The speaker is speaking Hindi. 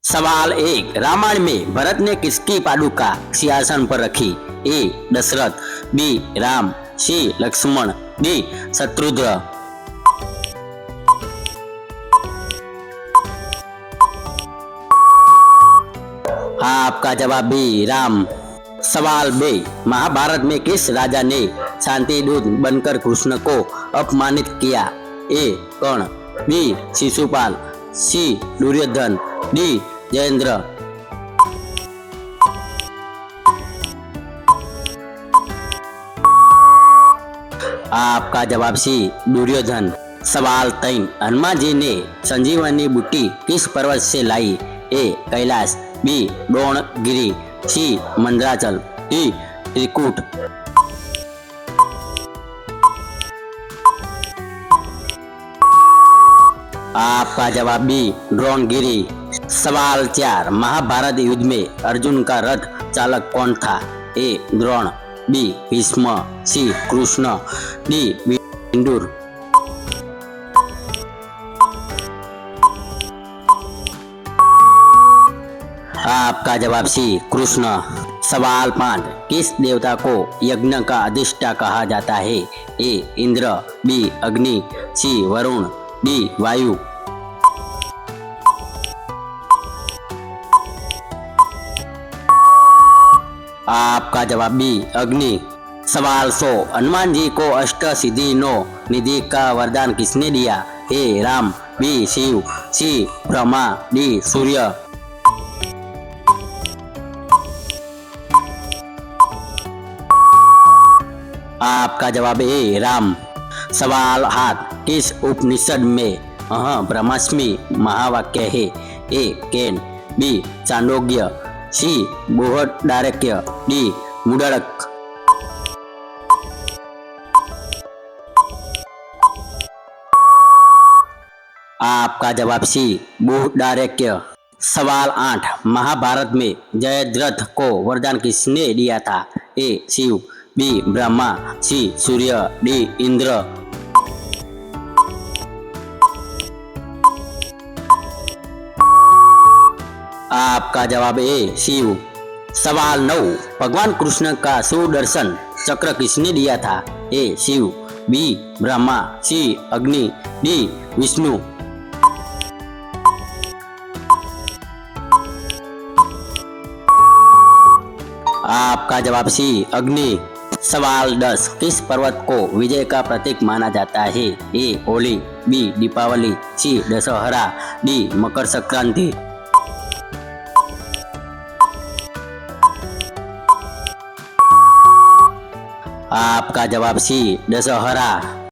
सवाल एक, रामायण में भरत ने किसकी पादुका सिंहासन पर रखी? ए दशरथ, बी राम, सी लक्ष्मण, डी शत्रुघ्न। हाँ, आपका जवाब बी राम। सवाल बे, महाभारत में किस राजा ने शांति दूत बनकर कृष्ण को अपमानित किया? ए कर्ण, बी शिशुपाल, सी दुर्योधन, डी जयेंद्र। आपका जवाब सी दुर्योधन। सवाल 3, हनुमान जी ने संजीवनी बूटी किस पर्वत से लाई? ए कैलाश, बी द्रोणगिरी, सी मंदराचल, डी त्रिकूट। आपका जवाब बी द्रोणगिरी। सवाल 4, महाभारत युद्ध में अर्जुन का रथ चालक कौन था? ए द्रोण, बी भीष्म, सी कृष्ण, डी विदुर। आपका जवाब सी कृष्ण। सवाल 5, किस देवता को यज्ञ का अधिष्ठा कहा जाता है? ए इंद्र, बी अग्नि, सी वरुण, डी वायु। आपका जवाब बी अग्नि। सवाल 100, हनुमान जी को अष्ट सिद्धि 9 निधि का वरदान किसने दिया? ए राम, बी शिव, सी ब्रह्मा, डी सूर्य। आपका जवाब ए राम। सवाल 8, किस उपनिषद में ब्रह्मास्मि महावाक्य है? ए केन, बी चांदोग्य, सी बृहदारण्यक, डी मुंडक। आपका जवाब सी बृहदारण्यक। सवाल 8, महाभारत में जयद्रथ को वरदान किसने दिया था? ए शिव, बी ब्रह्मा, सी सूर्य, डी इंद्र। आपका जवाब ए शिव। सवाल 9, भगवान कृष्ण का सुदर्शन चक्र किसने दिया था? ए शिव, बी ब्रह्मा, सी अग्नि, डी विष्णु। आपका जवाब सी अग्नि। सवाल 10, किस पर्वत को विजय का प्रतीक माना जाता है? ए होली, बी दीपावली, सी दशहरा, डी मकर संक्रांति। आपका जवाब सी दशहरा।